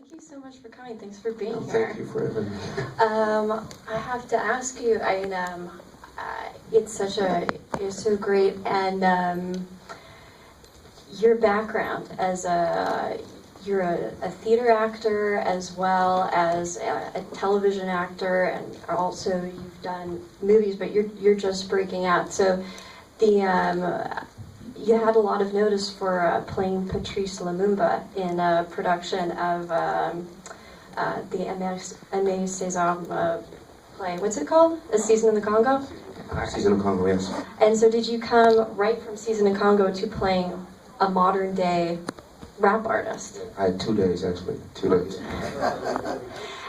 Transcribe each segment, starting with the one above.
Thank you so much for coming. Thanks for being here. Thank you for having me. I have to ask you, it's so great, and your background as you're a theater actor as well as a television actor, and also you've done movies, but you're just breaking out. So you had a lot of notice for playing Patrice Lumumba in a production of the Aimé Césaire play. What's it called? A Season in the Congo? Season in Congo, yes. And so did you come right from Season in Congo to playing a modern day rap artist? I had 2 days, actually. 2 days.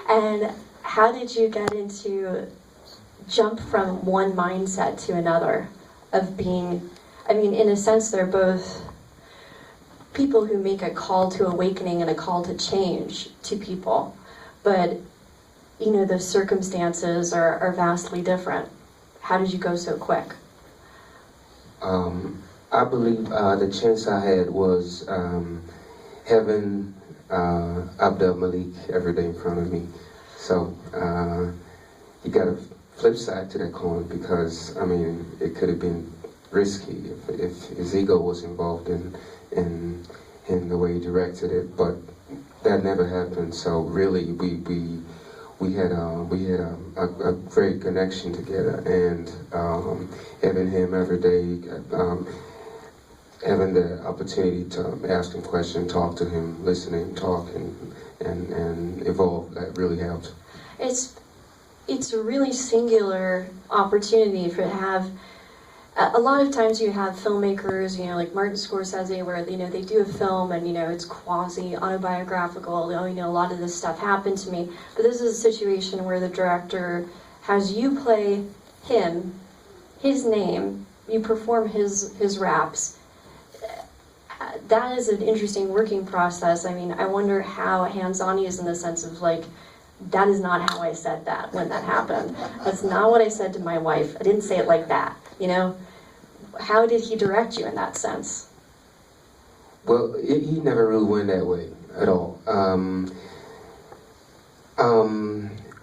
And how did you get into jump from one mindset to another of being, I mean, in a sense, they're both people who make a call to awakening and a call to change to people, but, you know, the circumstances are vastly different. How did you go so quick? I believe the chance I had was having Abdel Malik every day in front of me. So you got a flip side to that coin, because, I mean, it could have been risky if his ego was involved in the way he directed it, but that never happened. So really, we had a great connection together, and having him every day, having the opportunity to ask him questions, talk to him, listening, talk, and evolve, that really helped. It's a really singular opportunity for to have. A lot of times you have filmmakers, you know, like Martin Scorsese, where, you know, they do a film and, you know, it's quasi-autobiographical, you know, a lot of this stuff happened to me. But this is a situation where the director has you play him, his name, you perform his raps. That is an interesting working process. I mean, I wonder how hands-on he is in the sense of, like, that is not how I said that when that happened. That's not what I said to my wife. I didn't say it like that, you know? How did he direct you in that sense? Well, he never really went that way at all.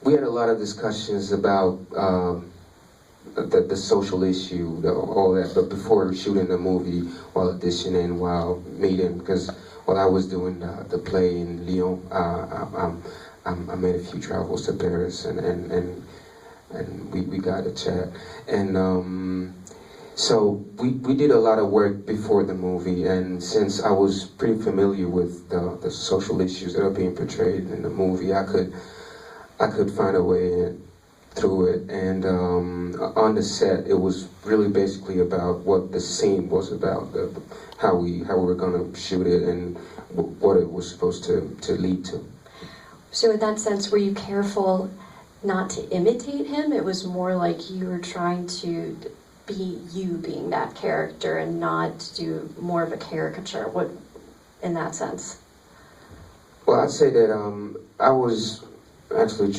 We had a lot of discussions about the social issue, all that, but before shooting the movie, while auditioning, while meeting, because while I was doing the play in Lyon, I made a few travels to Paris, and we got a chat, and so we did a lot of work before the movie, and since I was pretty familiar with the social issues that are being portrayed in the movie, I could find a way through it, and on the set, it was really basically about what the scene was about, how we were going to shoot it, and what it was supposed to lead to. So in that sense, were you careful not to imitate him? It was more like you were trying to be you being that character and not do more of a caricature. What, in that sense? Well, I'd say that I was actually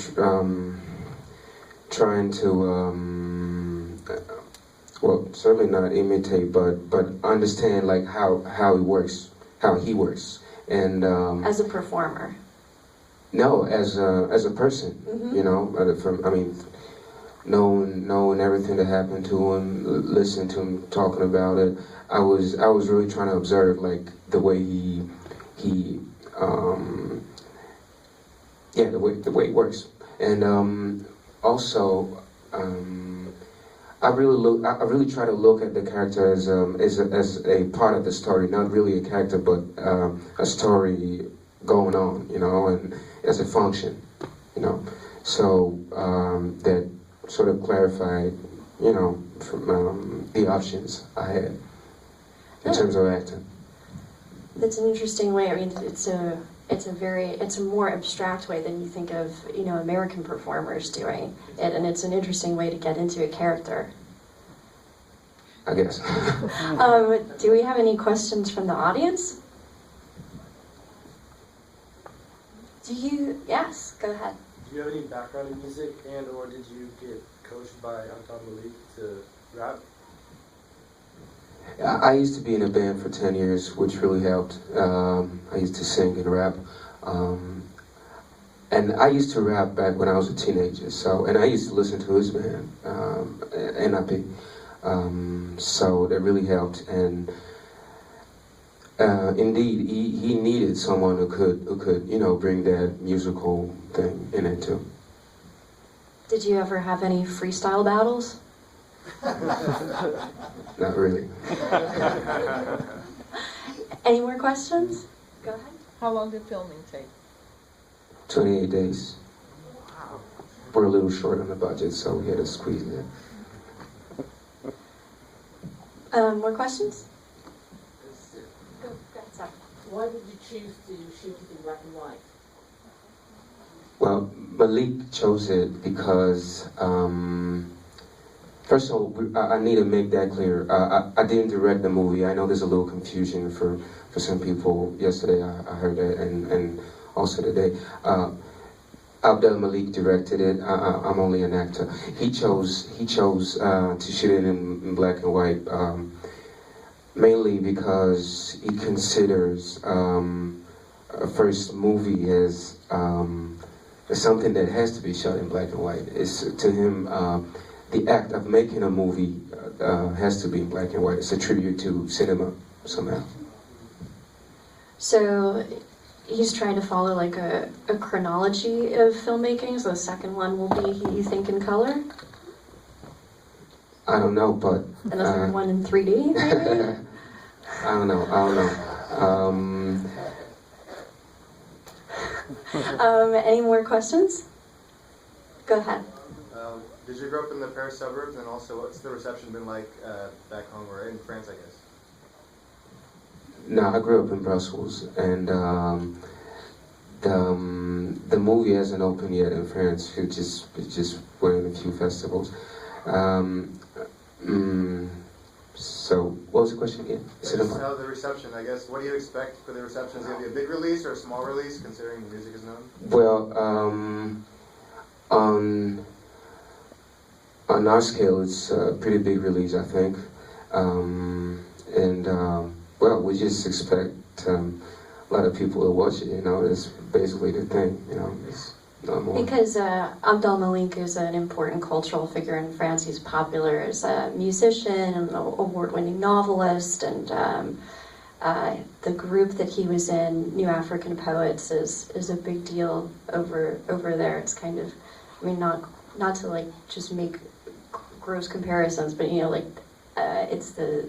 trying to, well, certainly not imitate, but understand, like, how he works, and as a performer. No, as a person, mm-hmm. You know, I mean, knowing everything that happened to him, listening to him talking about it, I was really trying to observe, like, the way the way it works, and also I really try to look at the character as a part of the story, not really a character, but a story going on, you know, and as a function, you know, so that sort of clarified, you know, from the options I had in terms of acting. That's an interesting way. I mean, it's a more abstract way than you think of, you know, American performers doing it, and it's an interesting way to get into a character, I guess. Do we have any questions from the audience? Yes, go ahead. Do you have any background in music, and or did you get coached by Abdel Malik to rap? I used to be in a band for 10 years, which really helped. I used to sing and rap. And I used to rap back when I was a teenager, and I used to listen to his band, NIP, so that really helped. And indeed, he needed someone who could, bring that musical thing in it too. Did you ever have any freestyle battles? Not really. Any more questions? Go ahead. How long did filming take? 28 days. We're a little short on the budget, so we had to squeeze it in. More questions? Go ahead, Seth. Why did you choose to shoot it in black and white? Well, Malik chose it because, first of all, I need to make that clear. I didn't direct the movie. I know there's a little confusion for some people. Yesterday I heard that, and also today. Abdel Malik directed it. I'm only an actor. He chose to shoot it in black and white, mainly because he considers a first movie as something that has to be shot in black and white. It's to him the act of making a movie has to be in black and white. It's a tribute to cinema somehow. So he's trying to follow like a chronology of filmmaking, so the second one will be, you think, in color? I don't know, but... And the third one in 3D, maybe? I don't know. Any more questions? Go ahead. Did you grow up in the Paris suburbs, and also what's the reception been like back home or in France, I guess? No, I grew up in Brussels, and the movie hasn't opened yet in France. It just went in a few festivals. So, what was the question again? How the reception, I guess. What do you expect for the reception? Is it going to be a big release or a small release, considering the music is known? Well, on our scale, it's a pretty big release, I think. Well, we just expect a lot of people to watch it, that's basically the thing, it's not more. Because Abdel Malik is an important cultural figure in France. He's popular as a musician, an award-winning novelist, and the group that he was in, New African Poets, is a big deal over there. It's kind of, I mean, not to like just make gross comparisons, but it's the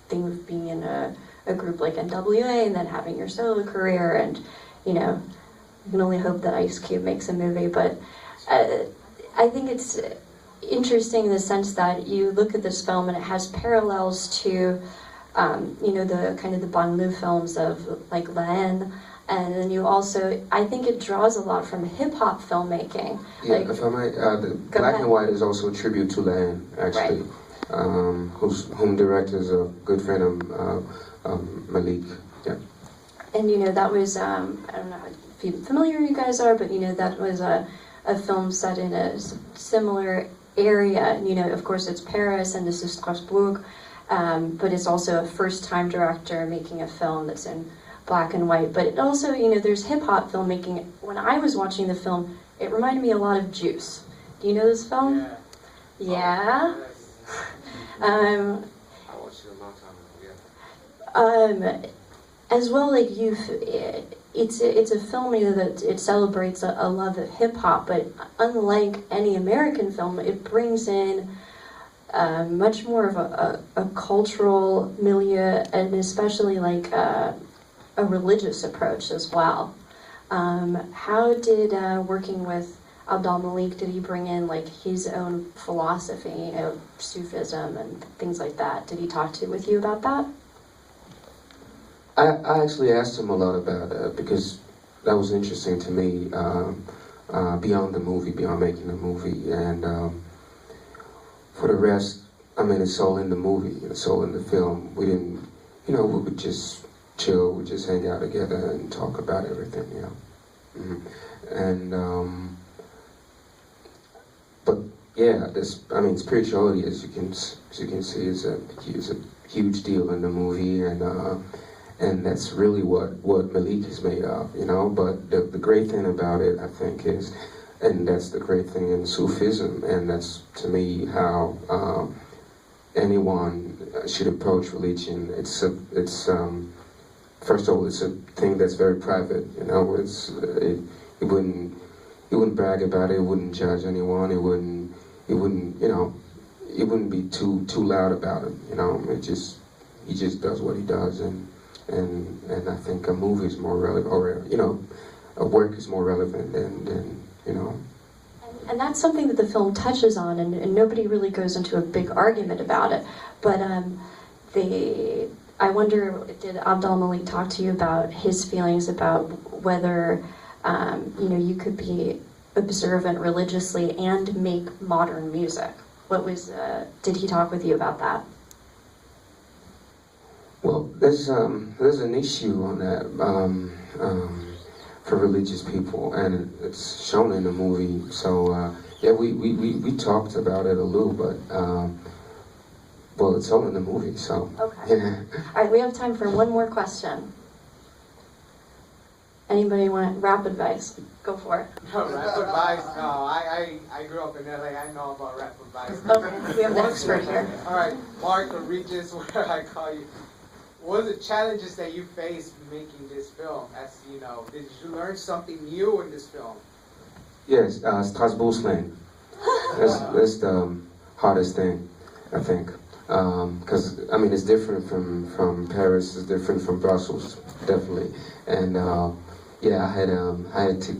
thing of being in a group like NWA and then having your solo career, and you can only hope that Ice Cube makes a movie. But I think it's interesting in the sense that you look at this film and it has parallels to the kind of the banlieue films of like La Haine, and then you also, I think it draws a lot from hip-hop filmmaking. Yeah, if I might, the black and white is also a tribute to La Haine, actually. Right. Whom directors a good friend of Malik. Yeah. And that was I don't know if familiar you guys are, but that was a film set in a similar area. Of course it's Paris and this is Strasbourg, but it's also a first-time director making a film that's in black and white. But it also, there's hip-hop filmmaking. When I was watching the film, it reminded me a lot of Juice. Do you know this film? Yeah. I watched it a long time ago, yeah. As well, like it's a film that it celebrates a love of hip hop, but unlike any American film, it brings in much more of a cultural milieu, and especially like a religious approach as well. How did working with Abdel Malik, did he bring in like his own philosophy, Sufism and things like that? Did he talk with you about that? I actually asked him a lot about that because that was interesting to me, beyond the movie, beyond making the movie. And for the rest, I mean, it's all in the movie, it's all in the film. We didn't, we would just chill, we just hang out together and talk about everything, Mm-hmm. And, but yeah, spirituality, as you can see, is a huge deal in the movie, and that's really what Malik is made of, you know. But the great thing about it, I think, is, and that's the great thing in Sufism, and that's to me how anyone should approach religion. It's first of all, it's a thing that's very private, you know. It wouldn't brag about it. It wouldn't judge anyone. It wouldn't, you know, it wouldn't be too loud about it, you know. He just does what he does, and I think a movie is more relevant, or, you know, a work is more relevant than you know. And that's something that the film touches on, and nobody really goes into a big argument about it. But I wonder, did Abdul Malik talk to you about his feelings about whether you know, you could be observant religiously and make modern music? What was did he talk with you about that? Well, there's an issue on that for religious people, and it's shown in the movie. So yeah, we talked about it a little, but well, it's all in the movie. So okay. Yeah. All right, we have time for one more question. Anybody want rap advice? Go for it. No, rap advice? No, I grew up in LA. I know about rap advice. Okay, we have the expert here. All right, Mark or Regis, where I call you. What are the challenges that you faced making this film? As you know, did you learn something new in this film? Yes, Strasbourg slang. That's the hardest thing, I think. Because I mean, it's different from Paris. It's different from Brussels, definitely. And yeah, I had to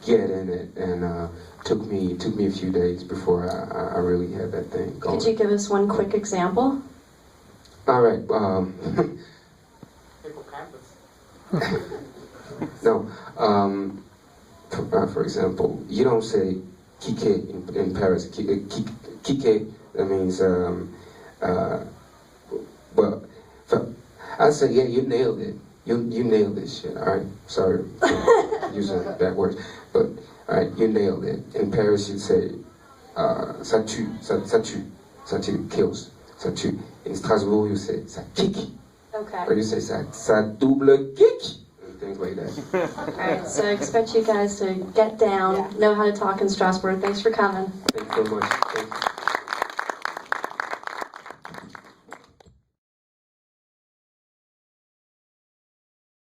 get in it, and took me a few days before I really had that thing going. Could you give us one quick example? All right. Hippocampus. No. For example, you don't say "kike" in Paris. Kike, that means well, I say, yeah, you nailed it. You nailed this shit. All right. Sorry for using bad words, but all right, you nailed it. In Paris, you'd say ça tue, ça tue, kills, ça tue. In Strasbourg, you say ça kick, Okay. or you say ça double kick, and things like that. Alright, so I expect you guys to get down, know how to talk in Strasbourg. Thanks for coming. Thank you so much. Thank you.